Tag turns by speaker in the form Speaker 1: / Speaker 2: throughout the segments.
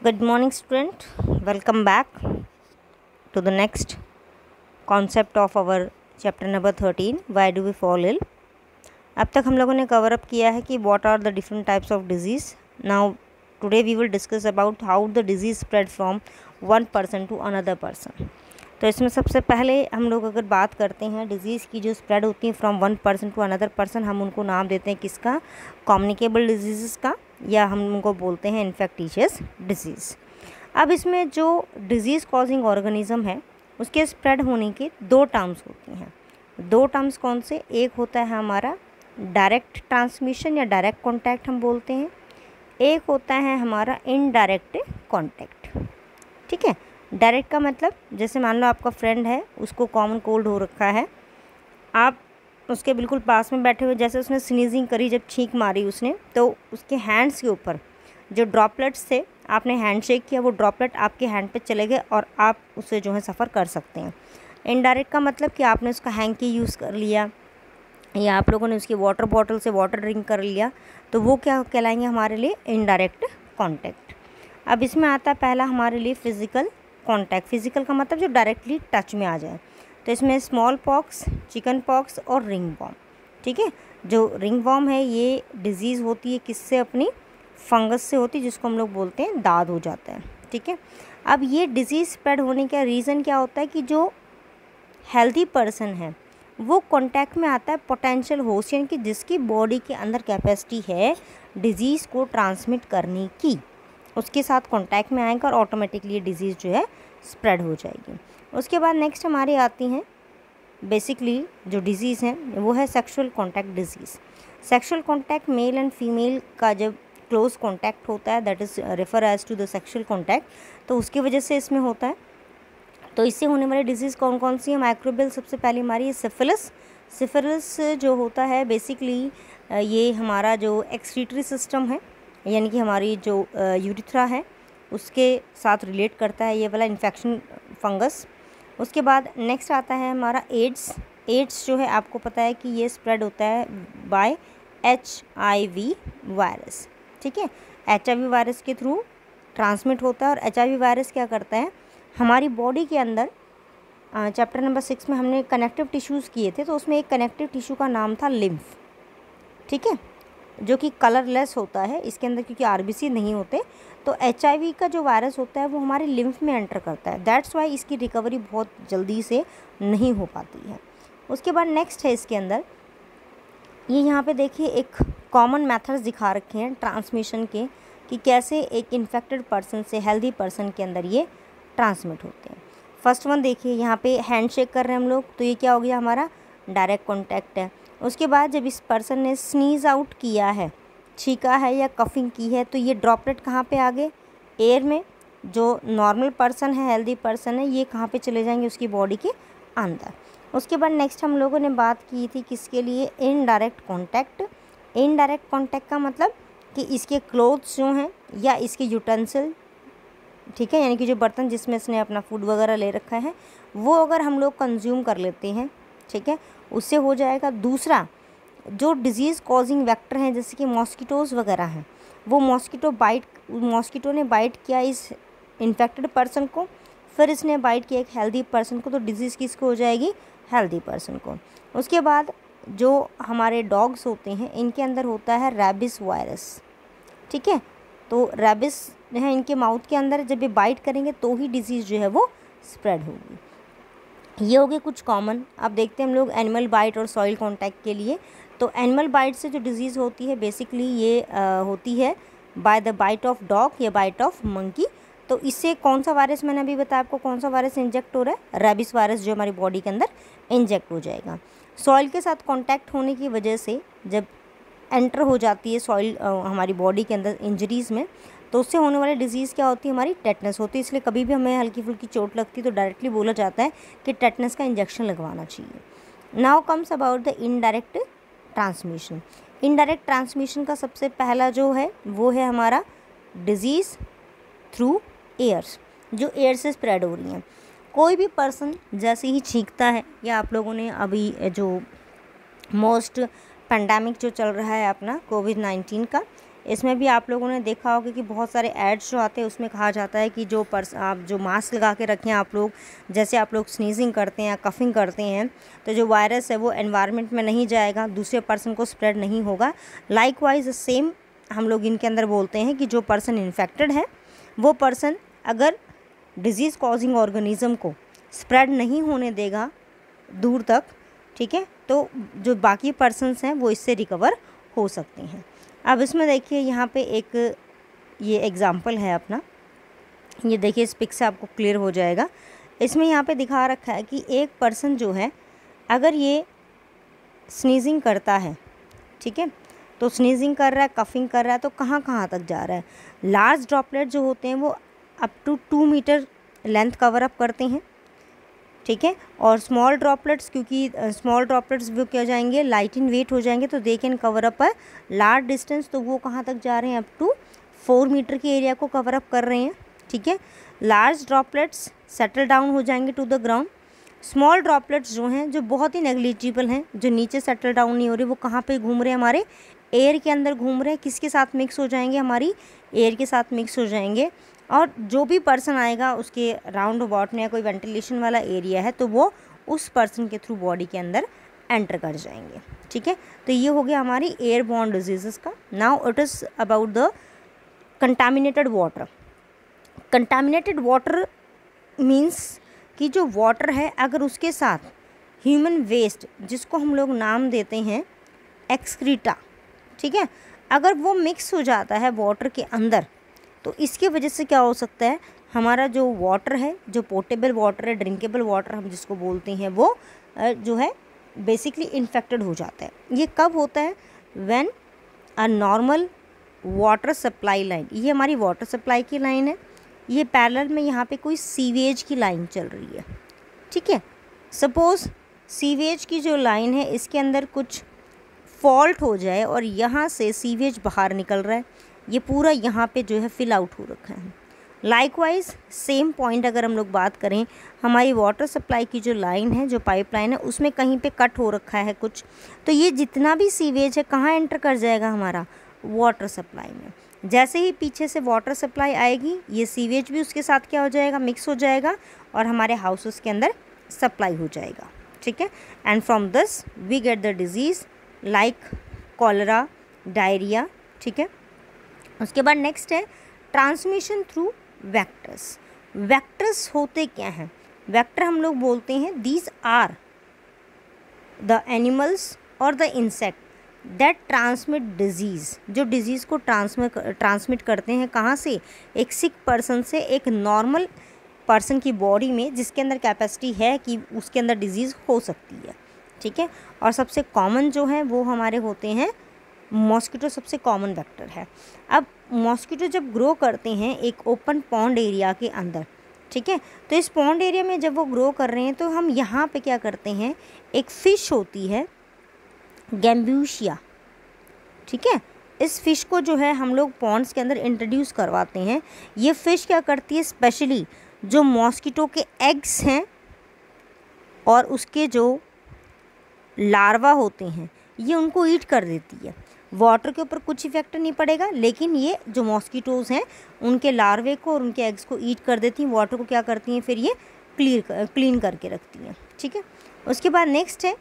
Speaker 1: Good morning, student. Welcome back to the next concept of our chapter number 13. Why do we fall ill? अब तक हम लोगों ने cover up किया है कि what are the different types of disease. Now today we will discuss about how the disease spread from one person to another person. तो इसमें सबसे पहले हम लोग अगर बात करते हैं डिज़ीज़ की जो स्प्रेड होती है from one person to another person, हम उनको नाम देते हैं किसका, कम्युनिकेबल डिजीज़ का, या हम उनको बोलते हैं इन्फेक्टिशियस डिजीज़। अब इसमें जो डिज़ीज़ कॉजिंग ऑर्गेनिज्म है उसके स्प्रेड होने के दो टर्म्स होती हैं। दो टर्म्स कौन से, एक होता है हमारा डायरेक्ट ट्रांसमिशन या डायरेक्ट कॉन्टैक्ट हम बोलते हैं, एक होता है हमारा इनडायरेक्ट कॉन्टैक्ट। ठीक है, डायरेक्ट का मतलब जैसे मान लो आपका फ्रेंड है, उसको कॉमन कोल्ड हो रखा है, आप उसके बिल्कुल पास में बैठे हुए, जैसे उसने स्नीजिंग करी, जब छींक मारी उसने, तो उसके हैंड्स के ऊपर जो ड्रॉपलेट्स थे, आपने हैंड शेक किया, वो ड्रॉपलेट आपके हैंड पे चले गए और आप उससे जो है सफ़र कर सकते हैं। इनडायरेक्ट का मतलब कि आपने उसका हैंकी यूज़ कर लिया या आप लोगों ने उसकी वाटर बॉटल से वाटर ड्रिंक कर लिया, तो वो क्या कहलाएंगे हमारे लिए, इनडायरेक्ट कॉन्टैक्ट। अब इसमें आता है पहला हमारे लिए फ़िज़िकल कॉन्टैक्ट। फ़िज़िकल का मतलब जो डायरेक्टली टच में आ जाए, तो इसमें स्मॉल पॉक्स, चिकन पॉक्स और रिंग वॉर्म। ठीक है, जो रिंग वॉर्म है ये डिज़ीज़ होती है किससे, अपनी फंगस से होती है, जिसको हम लोग बोलते हैं दाद हो जाता है। ठीक है, अब ये डिज़ीज़ स्प्रेड होने का रीज़न क्या होता है कि जो हेल्दी पर्सन है वो कांटेक्ट में आता है पोटेंशियल होस्ट, यानी कि जिसकी बॉडी के अंदर कैपेसिटी है डिज़ीज़ को ट्रांसमिट करने की, उसके साथ कांटेक्ट में आएगा और ऑटोमेटिकली ये डिज़ीज़ जो है स्प्रेड हो जाएगी। उसके बाद नेक्स्ट हमारी आती हैं बेसिकली जो डिज़ीज़ हैं, वो है sexual contact disease. Sexual contact male and female का जब क्लोज कॉन्टैक्ट होता है, that is refer as to the sexual contact, तो उसकी वजह से इसमें होता है। तो इससे होने वाली डिज़ीज़ कौन कौन सी है, माइक्रोबियल सबसे पहले हमारी है सिफिलिस। सिफिलिस जो होता है बेसिकली ये हमारा जो एक्सक्रीटरी सिस्टम है, यानी कि हमारी जो यूरिथ्रा है उसके साथ रिलेट करता है ये वाला इन्फेक्शन फंगस। उसके बाद नेक्स्ट आता है हमारा एड्स। एड्स जो है आपको पता है कि ये स्प्रेड होता है बाय HIV वायरस। ठीक है, HIV वायरस के थ्रू ट्रांसमिट होता है। और HIV वायरस क्या करता है हमारी बॉडी के अंदर, चैप्टर नंबर 6 में हमने कनेक्टिव टिश्यूज़ किए थे, तो उसमें एक कनेक्टिव टिश्यू का नाम था लिम्फ। ठीक है, जो कि कलरलेस होता है, इसके अंदर क्योंकि RBC नहीं होते, तो HIV का जो वायरस होता है वो हमारे लिम्फ में एंटर करता है, दैट्स वाई इसकी रिकवरी बहुत जल्दी से नहीं हो पाती है। उसके बाद नेक्स्ट है इसके अंदर, ये यहाँ पे देखिए एक कॉमन मेथड्स दिखा रखे हैं ट्रांसमिशन के, कि कैसे एक इन्फेक्टेड पर्सन से हेल्दी पर्सन के अंदर ये ट्रांसमिट होते हैं। फर्स्ट वन देखिए, यहाँ पे हैंड शेक कर रहे हैं हम लोग, तो ये क्या हो गया, हमारा डायरेक्ट कॉन्टैक्ट है। उसके बाद जब इस पर्सन ने स्नीज़ आउट किया है, छींका है या कफिंग की है, तो ये ड्रॉपलेट कहाँ पे आ गए, एयर में। जो नॉर्मल पर्सन है, हेल्दी पर्सन है, ये कहाँ पे चले जाएंगे, उसकी बॉडी के अंदर। उसके बाद नेक्स्ट हम लोगों ने बात की थी किसके लिए, इनडायरेक्ट कॉन्टैक्ट। इनडायरेक्ट कॉन्टैक्ट का मतलब कि इसके क्लोथ्स जो हैं या इसके यूटेंसिल, ठीक है, यानी कि जो बर्तन जिसमें इसने अपना फूड वगैरह ले रखा है, वो अगर हम लोग कंज्यूम कर लेते हैं, ठीक है, उससे हो जाएगा। दूसरा, जो डिज़ीज़ कॉजिंग वेक्टर हैं जैसे कि मॉस्किटोज़ वगैरह हैं, वो मॉस्किटो ने बाइट किया इस इन्फेक्टेड पर्सन को, फिर इसने बाइट किया एक हेल्दी पर्सन को, तो डिज़ीज़ किसको हो जाएगी, हेल्दी पर्सन को। उसके बाद जो हमारे डॉग्स होते हैं इनके अंदर होता है रैबिस वायरस। ठीक है, तो रैबिस है इनके माउथ के अंदर, जब ये बाइट करेंगे तो ही डिज़ीज़ जो है वो स्प्रेड होगी। ये हो गए कुछ कॉमन। अब देखते हैं हम लोग एनिमल बाइट और सॉइल कांटेक्ट के लिए। तो एनिमल बाइट से जो डिज़ीज़ होती है बेसिकली ये होती है by the bite of dog या बाइट ऑफ मंकी। तो इससे कौन सा वायरस, मैंने अभी बताया आपको कौन सा वायरस इंजेक्ट हो रहा है, रैबिस वायरस जो हमारी बॉडी के अंदर इंजेक्ट हो जाएगा। सॉइल के साथ कॉन्टैक्ट होने की वजह से जब एंटर हो जाती है सॉइल हमारी बॉडी के अंदर इंजरीज़ में, तो उससे होने वाली डिज़ीज़ क्या होती है, हमारी टेटनस होती है। इसलिए कभी भी हमें हल्की फुल्की चोट लगती है तो डायरेक्टली बोला जाता है कि टेटनस का इंजेक्शन लगवाना चाहिए। Now comes about the indirect transmission. Indirect transmission का सबसे पहला जो है वो है हमारा डिज़ीज़ थ्रू एयर्स, जो एयर से स्प्रेड हो रही हैं। कोई भी पर्सन जैसे ही छींकता है, या आप लोगों ने अभी जो मोस्ट पेंडेमिक जो चल रहा है अपना कोविड-19 का, इसमें भी आप लोगों ने देखा होगा कि बहुत सारे एड्स जो आते हैं उसमें कहा जाता है कि आप जो मास्क लगा के रखें आप लोग, जैसे आप लोग स्नीजिंग करते हैं या कफिंग करते हैं तो जो वायरस है वो एनवायरनमेंट में नहीं जाएगा, दूसरे पर्सन को स्प्रेड नहीं होगा। लाइकवाइज सेम हम लोग इनके अंदर बोलते हैं कि जो पर्सन इन्फेक्टेड है वो पर्सन अगर डिजीज़ कॉजिंग ऑर्गेनिज़म को स्प्रेड नहीं होने देगा दूर तक, ठीक है, तो जो बाकी पर्सन्स हैं वो इससे रिकवर हो सकते हैं। अब इसमें देखिए यहाँ पे एक ये एग्ज़ाम्पल है अपना, ये देखिए इस पिक से आपको क्लियर हो जाएगा। इसमें यहाँ पे दिखा रखा है कि एक पर्सन जो है अगर ये स्नीजिंग करता है, ठीक है, तो स्नीजिंग कर रहा है, कफिंग कर रहा है, तो कहाँ कहाँ तक जा रहा है। लार्ज ड्रॉपलेट जो होते हैं वो up to 2 metre length cover up करते हैं, ठीक है, और स्मॉल ड्रॉपलेट्स, क्योंकि स्मॉल ड्रॉपलेट्स वो क्या जाएंगे, लाइट इन वेट हो जाएंगे, तो they can cover up a large distance, तो वो कहाँ तक जा रहे हैं, अप टू 4 मीटर के एरिया को कवर अप कर रहे हैं, ठीक है। लार्ज ड्रॉपलेट्स सेटल डाउन हो जाएंगे to the ground. Small droplets जो हैं जो बहुत ही नेग्लिजिबल हैं, जो नीचे सेटल डाउन नहीं हो रहे, वो कहाँ पे घूम रहे हैं, हमारे एयर के अंदर घूम रहे हैं। किसके साथ मिक्स हो जाएंगे, हमारी एयर के साथ मिक्स हो जाएंगे, और जो भी पर्सन आएगा उसके राउंड अबाउट में कोई वेंटिलेशन वाला एरिया है तो वो उस पर्सन के थ्रू बॉडी के अंदर एंटर कर जाएंगे, ठीक है। तो ये हो गया हमारी एयरबॉर्न डिजीज़ का। Now it is about the contaminated water. Contaminated water means कि जो वाटर है अगर उसके साथ ह्यूमन वेस्ट, जिसको हम लोग नाम देते हैं एक्सक्रीटा, ठीक है, अगर वो मिक्स हो जाता है वाटर के अंदर, तो इसकी वजह से क्या हो सकता है, हमारा जो वाटर है, जो पोर्टेबल वाटर है, ड्रिंकेबल वाटर हम जिसको बोलते हैं, वो जो है बेसिकली इन्फेक्टेड हो जाता है। ये कब होता है, when a normal water supply line, ये हमारी वाटर सप्लाई की लाइन है, ये पैरेलल में यहाँ पे कोई सीवेज की लाइन चल रही है, ठीक है। सपोज़ सीवेज की जो लाइन है इसके अंदर कुछ फॉल्ट हो जाए और यहाँ से सीवेज बाहर निकल रहा है, ये पूरा यहाँ पे जो है फिल आउट हो रखा है। लाइकवाइज सेम पॉइंट अगर हम लोग बात करें, हमारी वाटर सप्लाई की जो लाइन है, जो पाइपलाइन है, उसमें कहीं पे कट हो रखा है कुछ, तो ये जितना भी सीवेज है कहाँ एंटर कर जाएगा, हमारा वाटर सप्लाई में। जैसे ही पीछे से वाटर सप्लाई आएगी, ये सीवेज भी उसके साथ क्या हो जाएगा, मिक्स हो जाएगा और हमारे हाउसेस के अंदर सप्लाई हो जाएगा, ठीक है। And from this we get the disease like cholera, diarrhoea, ठीक है। उसके बाद नेक्स्ट है ट्रांसमिशन थ्रू वेक्टर्स। वेक्टर्स होते क्या हैं, वेक्टर हम लोग बोलते हैं दीज आर द एनिमल्स और the insect that transmit disease, जो डिजीज़ को ट्रांसमिट करते हैं, कहाँ से, एक सिक पर्सन से एक नॉर्मल पर्सन की बॉडी में, जिसके अंदर कैपेसिटी है कि उसके अंदर डिजीज़ हो सकती है, ठीक है। और सबसे कॉमन जो है वो हमारे होते हैं मॉस्किटो, सबसे कॉमन वेक्टर है। अब मॉस्किटो जब ग्रो करते हैं एक ओपन पॉन्ड एरिया के अंदर, ठीक है, तो इस पॉन्ड एरिया में जब वो ग्रो कर रहे हैं तो हम यहाँ पे क्या करते हैं, एक फ़िश होती है गैम्ब्यूशिया, ठीक है, इस फ़िश को जो है हम लोग पॉन्ड्स के अंदर इंट्रोड्यूस करवाते हैं। ये फ़िश क्या करती है, स्पेशली जो मॉस्किटो के एग्स हैं और उसके जो लार्वा होते हैं ये उनको ईट कर देती है। वाटर के ऊपर कुछ इफेक्ट नहीं पड़ेगा, लेकिन ये जो मॉस्किटोज़ हैं उनके लार्वे को और उनके एग्स को ईट कर देती हैं। वाटर को क्या करती हैं, फिर ये क्लीन करके रखती हैं, ठीक है। उसके बाद नेक्स्ट है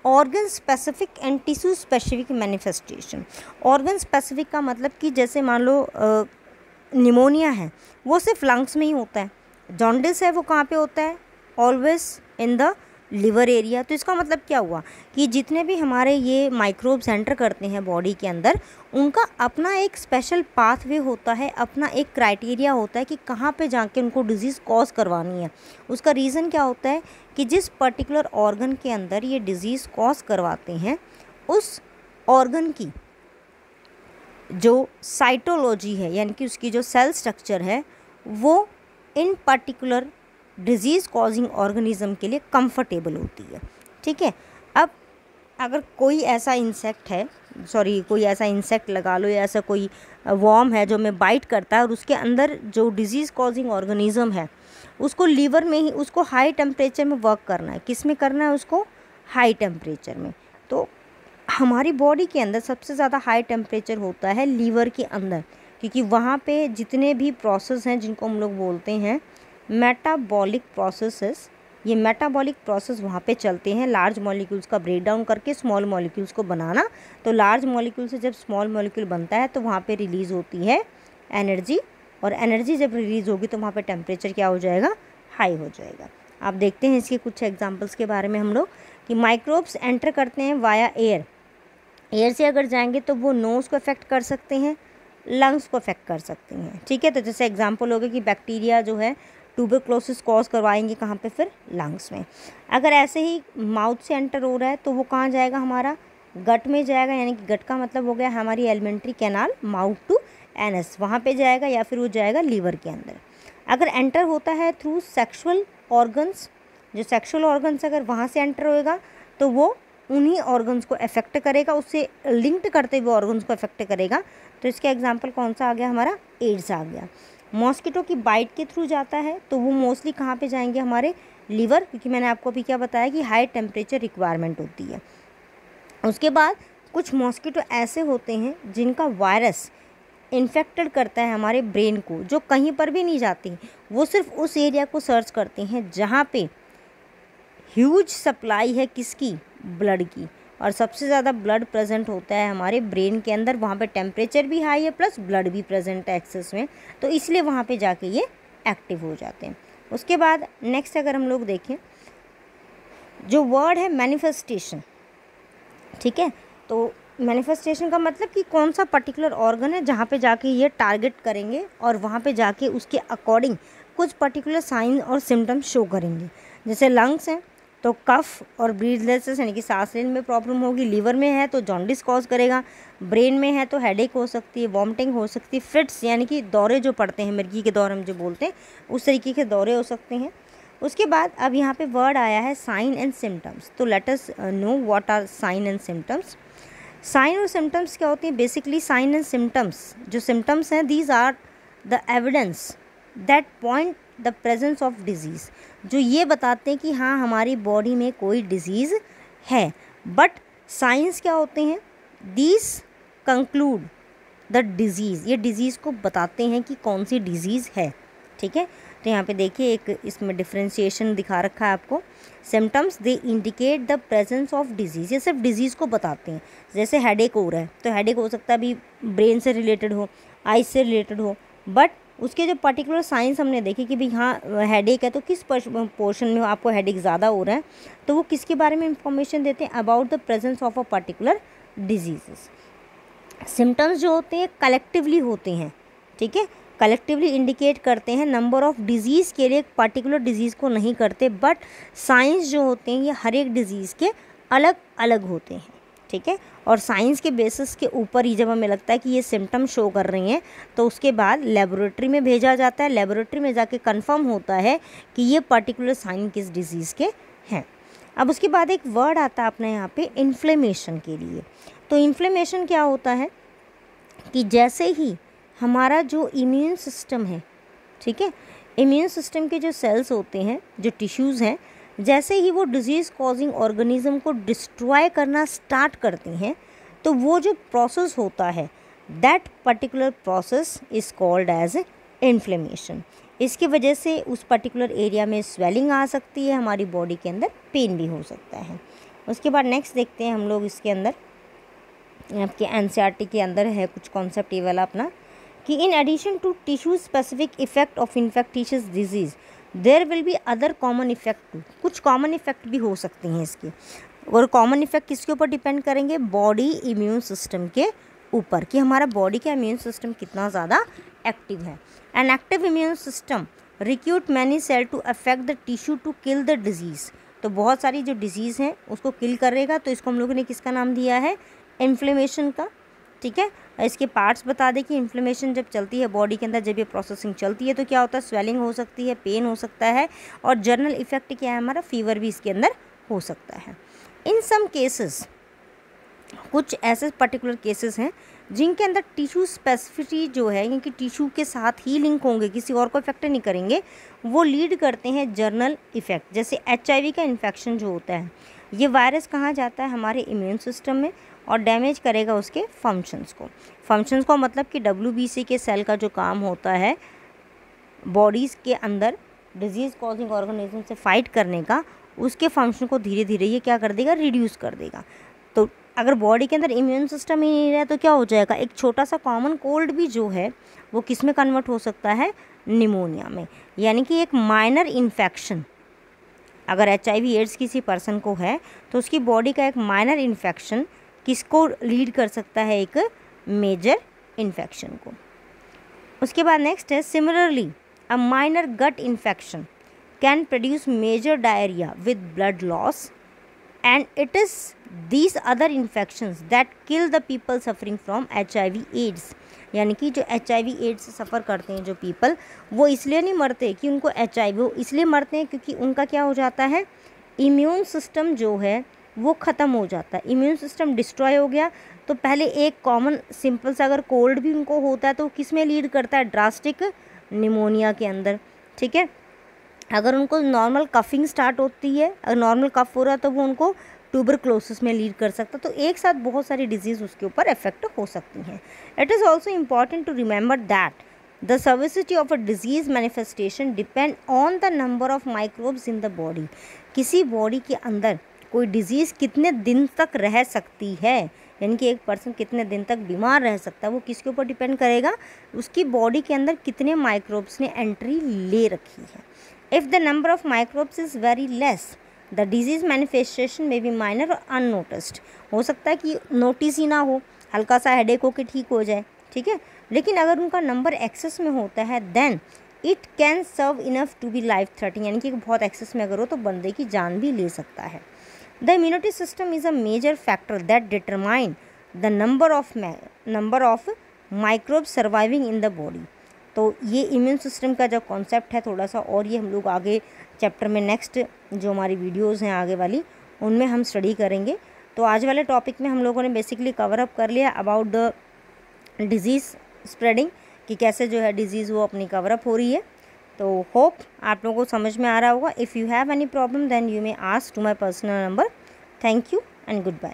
Speaker 1: organ specific and tissue specific manifestation. Organ specific का मतलब कि जैसे मान लो निमोनिया है वो सिर्फ लंग्स में ही होता है, जॉन्डिस है वो कहाँ पे होता है, always in the liver area. तो इसका मतलब क्या हुआ कि जितने भी हमारे ये माइक्रोब्स एंटर करते हैं बॉडी के अंदर, उनका अपना एक स्पेशल पाथवे होता है, अपना एक क्राइटेरिया होता है कि कहाँ पे जाके उनको डिजीज़ कॉज करवानी है। उसका रीज़न क्या होता है कि जिस पर्टिकुलर ऑर्गन के अंदर ये डिज़ीज़ कॉज करवाते हैं, उस ऑर्गन की जो साइटोलॉजी है, यानी कि उसकी जो सेल स्ट्रक्चर है, वो इन पर्टिकुलर डिजीज़ कॉजिंग ऑर्गेनिज्म के लिए कंफर्टेबल होती है, ठीक है। अब अगर कोई ऐसा इंसेक्ट है, कोई ऐसा इंसेक्ट लगा लो या ऐसा कोई वॉर्म है जो हमें बाइट करता है और उसके अंदर जो डिजीज़ कॉजिंग ऑर्गेनिज्म है उसको लीवर में ही, उसको हाई टेम्परेचर में वर्क करना है। किस में करना है उसको, हाई टेम्परेचर में। तो हमारी बॉडी के अंदर सबसे ज़्यादा हाई टेम्परेचर होता है लीवर के अंदर, क्योंकि वहाँ पे जितने भी प्रोसेस हैं जिनको हम लोग बोलते हैं मेटाबॉलिक प्रोसेसेस, ये मेटाबॉलिक प्रोसेस वहाँ पे चलते हैं, लार्ज मॉलिक्यूल्स का ब्रेक डाउन करके स्मॉल मॉलिक्यूल्स को बनाना। तो लार्ज मॉलिक्यूल से जब स्मॉल मॉलिक्यूल बनता है तो वहाँ पे रिलीज़ होती है एनर्जी, और एनर्जी जब रिलीज़ होगी तो वहाँ पे टेम्परेचर क्या हो जाएगा, हाई हो जाएगा। आप देखते हैं इसके कुछ एग्जांपल्स के बारे में हम लोग, कि माइक्रोब्स एंटर करते हैं वाया एयर, एयर से अगर जाएंगे तो वो नोज़ को अफेक्ट कर सकते हैं, लंग्स को अफेक्ट कर सकते हैं, ठीक है। तो जैसे एग्जांपल हो गया कि बैक्टीरिया जो है ट्यूबरक्लोसिस कॉज करवाएंगे कहाँ पे, फिर लंग्स में। अगर ऐसे ही माउथ से एंटर हो रहा है तो वो कहाँ जाएगा, हमारा गट में जाएगा, यानी कि गट का मतलब हो गया हमारी alimentary canal, mouth to anus, वहाँ पे जाएगा, या फिर वो जाएगा लीवर के अंदर। अगर एंटर होता है थ्रू सेक्सुअल ऑर्गन्स, जो सेक्सुअल ऑर्गन्स अगर वहाँ से एंटर होएगा तो वो उन्हीं ऑर्गन्स को अफेक्ट करेगा, उससे लिंक्ड करते हुए ऑर्गन्स को अफेक्ट करेगा। तो इसका एग्जांपल कौन सा आ गया, हमारा एड्स आ गया। मॉस्किटो की बाइट के थ्रू जाता है तो वो मोस्टली कहाँ पे जाएंगे, हमारे लीवर, क्योंकि मैंने आपको अभी क्या बताया कि हाई टेम्परेचर रिक्वायरमेंट होती है। उसके बाद कुछ मॉस्किटो ऐसे होते हैं जिनका वायरस इन्फेक्टेड करता है हमारे ब्रेन को, जो कहीं पर भी नहीं जाती, वो सिर्फ उस एरिया को सर्च करते हैं जहाँ पे ह्यूज सप्लाई है किसकी, ब्लड की, और सबसे ज़्यादा ब्लड प्रेजेंट होता है हमारे ब्रेन के अंदर, वहाँ पे टेम्परेचर भी हाई है प्लस ब्लड भी प्रेजेंट है एक्सेस में, तो इसलिए वहाँ पे जाके ये एक्टिव हो जाते हैं। उसके बाद नेक्स्ट अगर हम लोग देखें, जो वर्ड है मैनिफेस्टेशन, ठीक है, तो मैनिफेस्टेशन का मतलब कि कौन सा पर्टिकुलर ऑर्गन है जहाँ पे जाके ये टारगेट करेंगे और वहाँ पे जाके उसके अकॉर्डिंग कुछ पर्टिकुलर साइन और सिम्टम्स शो करेंगे। जैसे लंग्स हैं तो कफ और ब्रीथलेसनेस यानी कि सांस लेने में प्रॉब्लम होगी, लीवर में है तो जॉन्डिस कॉज करेगा, ब्रेन में है तो हेडेक हो सकती है, वॉमिटिंग हो सकती है, फिट्स यानी कि दौरे जो पड़ते हैं, मिर्गी के दौरे हम जो बोलते हैं उस तरीके के दौरे हो सकते हैं। उसके बाद अब यहाँ पे वर्ड आया है साइन एंड सिम्टम्स, तो let us know what are sign and symptoms. Sign और सिम्टम्स क्या होते हैं, बेसिकली साइन एंड सिम्टम्स, जो सिम्टम्स हैं these are the evidence that point the presence of disease, जो ये बताते हैं कि हाँ हमारी बॉडी में कोई डिजीज़ है। बट साइंस क्या होते हैं, दीज कंक्लूड द डिजीज़, ये डिजीज़ को बताते हैं कि कौन सी डिजीज़ है, ठीक है। तो यहाँ पे देखिए एक इसमें डिफ्रेंशिएशन दिखा रखा है आपको। Symptoms they indicate the presence of disease, ये सिर्फ डिजीज़ को बताते हैं। जैसे हेडेक हो रहा है तो हेडेक हो सकता है अभी ब्रेन से रिलेटेड हो, आइज से रिलेटेड हो, बट उसके जो पर्टिकुलर साइंस हमने देखे कि भाई हाँ हेडेक है तो किस पोर्शन में आपको हेडेक ज़्यादा हो रहा है, तो वो किसके बारे में इंफॉर्मेशन देते हैं, about the presence of a particular disease. Symptoms जो होते हैं कलेक्टिवली होते हैं, ठीक है, कलेक्टिवली इंडिकेट करते हैं नंबर ऑफ डिजीज़ के लिए, एक पर्टिकुलर डिजीज़ को नहीं करते, बट साइंस जो होते हैं ये हर एक डिजीज़ के अलग अलग होते हैं, ठीक है। और साइंस के बेसिस के ऊपर ही जब हमें लगता है कि ये सिम्टम शो कर रही हैं तो उसके बाद लेबोरेटरी में भेजा जाता है, लेबोरेटरी में जाके कंफर्म होता है कि ये पर्टिकुलर साइन किस डिजीज़ के हैं। अब उसके बाद एक वर्ड आता है अपने यहाँ पे इन्फ्लेमेशन के लिए। तो इन्फ्लेमेशन क्या होता है कि जैसे ही हमारा जो इम्यून सिस्टम है, ठीक है, इम्यून सिस्टम के जो सेल्स होते हैं, जो टिश्यूज़ हैं, जैसे ही वो डिजीज़ कॉजिंग ऑर्गेनिज्म को डिस्ट्रॉय करना स्टार्ट करती हैं तो वो जो प्रोसेस होता है that particular process is called as inflammation. इसकी वजह से उस पर्टिकुलर एरिया में स्वेलिंग आ सकती है, हमारी बॉडी के अंदर पेन भी हो सकता है। उसके बाद नेक्स्ट देखते हैं हम लोग, इसके अंदर आपके एनसीईआरटी के अंदर है कुछ कॉन्सेप्ट ये वाला अपना, कि in addition to tissue specific effect of infectious disease there will be other common effect too, कुछ कॉमन इफेक्ट भी हो सकती हैं इसके, और कॉमन इफेक्ट किसके ऊपर डिपेंड करेंगे, बॉडी इम्यून सिस्टम के ऊपर, कि हमारा बॉडी का इम्यून सिस्टम कितना ज़्यादा एक्टिव है। An active immune system recruit many cell to affect the tissue to kill the disease, तो बहुत सारी जो डिजीज़ हैं उसको किल करेगा, तो इसको हम लोगों ने किसका नाम दिया है, इन्फ्लेमेशन का, ठीक है। इसके पार्ट्स बता दें कि इन्फ्लेमेशन जब चलती है बॉडी के अंदर, जब ये प्रोसेसिंग चलती है तो क्या होता है, स्वेलिंग हो सकती है, पेन हो सकता है, और जर्नल इफेक्ट क्या है हमारा, फीवर भी इसके अंदर हो सकता है। इन सम केसेस, कुछ ऐसे पर्टिकुलर केसेस हैं जिनके अंदर टिश्यू स्पेसिफिसिटी जो है, यानी कि टिश्यू के साथ ही लिंक होंगे, किसी और को इफेक्ट नहीं करेंगे, वो लीड करते हैं जर्नल इफेक्ट। जैसे HIV का इन्फेक्शन जो होता है, ये वायरस कहाँ जाता है, हमारे इम्यून सिस्टम में, और डैमेज करेगा उसके फंक्शंस को मतलब कि WBC के सेल का जो काम होता है बॉडीज़ के अंदर डिजीज़ कॉजिंग ऑर्गेनिज्म से फाइट करने का, उसके फंक्शन को धीरे धीरे ये क्या कर देगा, रिड्यूस कर देगा। तो अगर बॉडी के अंदर इम्यून सिस्टम ही नहीं रहा तो क्या हो जाएगा, एक छोटा सा कॉमन कोल्ड भी जो है वो किस में कन्वर्ट हो सकता है, निमोनिया में। यानी कि एक माइनर इन्फेक्शन, अगर HIV एड्स किसी पर्सन को है तो उसकी बॉडी का एक माइनर इन्फेक्शन किसको लीड कर सकता है, एक मेजर इन्फेक्शन को। उसके बाद नेक्स्ट है similarly a minor gut infection can produce major diarrhoea with blood loss and it is these other infections that kill the people suffering from HIV AIDS. यानी कि जो HIV एड्स से सफ़र करते हैं जो पीपल, वो इसलिए नहीं मरते कि उनको HIV, वो इसलिए मरते हैं क्योंकि उनका क्या हो जाता है, इम्यून सिस्टम जो है वो ख़त्म हो जाता है। इम्यून सिस्टम डिस्ट्रॉय हो गया तो पहले एक कॉमन सिंपल सा अगर कोल्ड भी उनको होता है तो किस में लीड करता है, ड्रास्टिक निमोनिया के अंदर। ठीक है, अगर उनको नॉर्मल कफिंग स्टार्ट होती है, अगर नॉर्मल कफ हो रहा है तो वो उनको ट्यूबरक्लोसिस में लीड कर सकता है। तो एक साथ बहुत सारी डिजीज़ उसके ऊपर इफेक्ट हो सकती हैं। It is also important to remember that the severity of a disease manifestation depend on the number of microbes in the body. किसी बॉडी के अंदर कोई डिजीज़ कितने दिन तक रह सकती है, यानी कि एक पर्सन कितने दिन तक बीमार रह सकता है, वो किसके ऊपर डिपेंड करेगा, उसकी बॉडी के अंदर कितने माइक्रोब्स ने एंट्री ले रखी है। If the number of microbes is very less the disease manifestation में बी माइनर और अननोटिस्ड। हो सकता है कि नोटिस ही ना हो, हल्का सा हेडेक हो के ठीक हो जाए, ठीक है। लेकिन अगर उनका नंबर एक्सेस में होता है then it can serve enough to be life threatening, यानी कि बहुत एक्सेस में अगर हो तो बंदे की जान भी ले सकता है। The immunity system is a major factor that determine the number of microbes surviving in the body. तो ये इम्यून सिस्टम का जो कॉन्सेप्ट है थोड़ा सा और ये हम लोग आगे चैप्टर में नेक्स्ट जो हमारी वीडियोज़ हैं आगे वाली उनमें हम स्टडी करेंगे। तो आज वाले टॉपिक में हम लोगों ने बेसिकली कवर अप कर लिया अबाउट द डिज़ीज़ स्प्रेडिंग, कि कैसे जो है डिज़ीज़ वो अपनी कवर अप हो रही है। तो होप आप लोगों को समझ में आ रहा होगा। If you have any problem then you may ask to my personal number. Thank you and good bye.